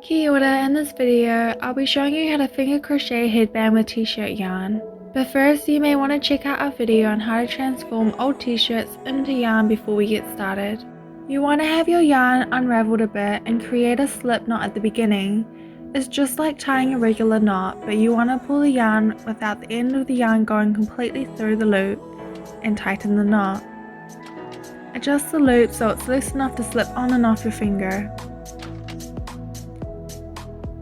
Kia ora, in this video, I'll be showing you how to finger crochet headband with t-shirt yarn. But first, you may want to check out our video on how to transform old t-shirts into yarn before we get started. You want to have your yarn unraveled a bit and create a slip knot at the beginning. It's just like tying a regular knot, but you want to pull the yarn without the end of the yarn going completely through the loop and tighten the knot. Adjust the loop so it's loose enough to slip on and off your finger.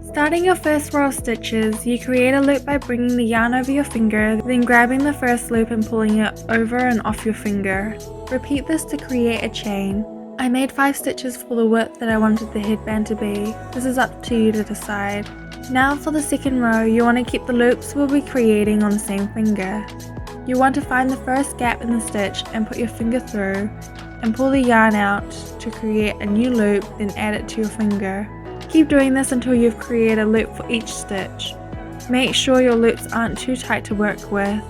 Starting your first row of stitches, you create a loop by bringing the yarn over your finger, then grabbing the first loop and pulling it over and off your finger. Repeat this to create a chain. I made 5 stitches for the width that I wanted the headband to be. This is up to you to decide. Now for the second row, you want to keep the loops we'll be creating on the same finger. You want to find the first gap in the stitch and put your finger through and pull the yarn out to create a new loop, then add it to your finger. Keep doing this until you've created a loop for each stitch. Make sure your loops aren't too tight to work with.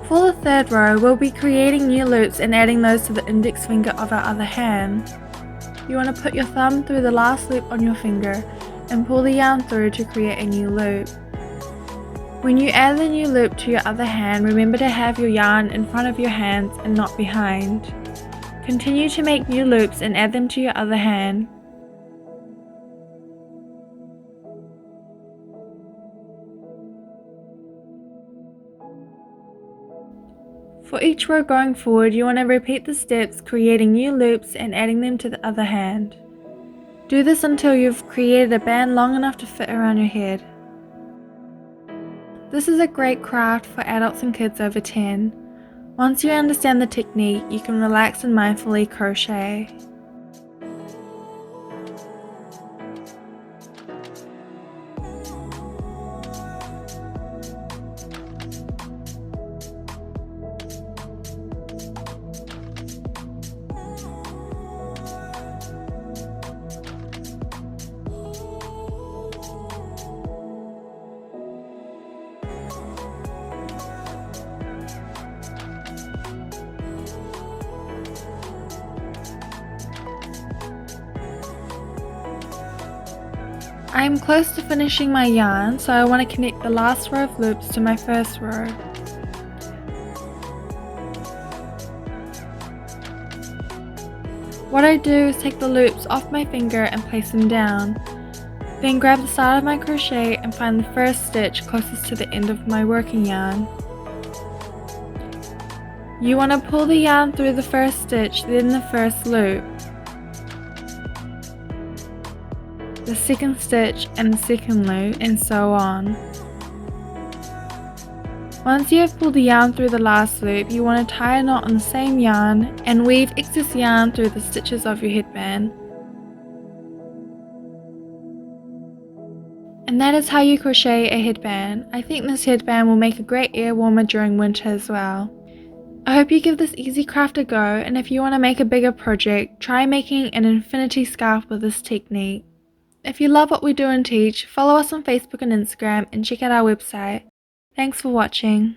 For the third row, we'll be creating new loops and adding those to the index finger of our other hand. You want to put your thumb through the last loop on your finger and pull the yarn through to create a new loop. When you add the new loop to your other hand, remember to have your yarn in front of your hands and not behind. Continue to make new loops and add them to your other hand. For each row going forward, you want to repeat the steps, creating new loops and adding them to the other hand. Do this until you've created a band long enough to fit around your head. This is a great craft for adults and kids over 10. Once you understand the technique, you can relax and mindfully crochet. I am close to finishing my yarn, so I want to connect the last row of loops to my first row. What I do is take the loops off my finger and place them down. Then grab the start of my crochet and find the first stitch closest to the end of my working yarn. You want to pull the yarn through the first stitch, then the first loop, the second stitch and the second loop, and so on. Once you have pulled the yarn through the last loop, you want to tie a knot on the same yarn and weave excess yarn through the stitches of your headband. And that is how you crochet a headband. I think this headband will make a great ear warmer during winter as well. I hope you give this easy craft a go, and if you want to make a bigger project, try making an infinity scarf with this technique. If you love what we do and teach, follow us on Facebook and Instagram and check out our website. Thanks for watching.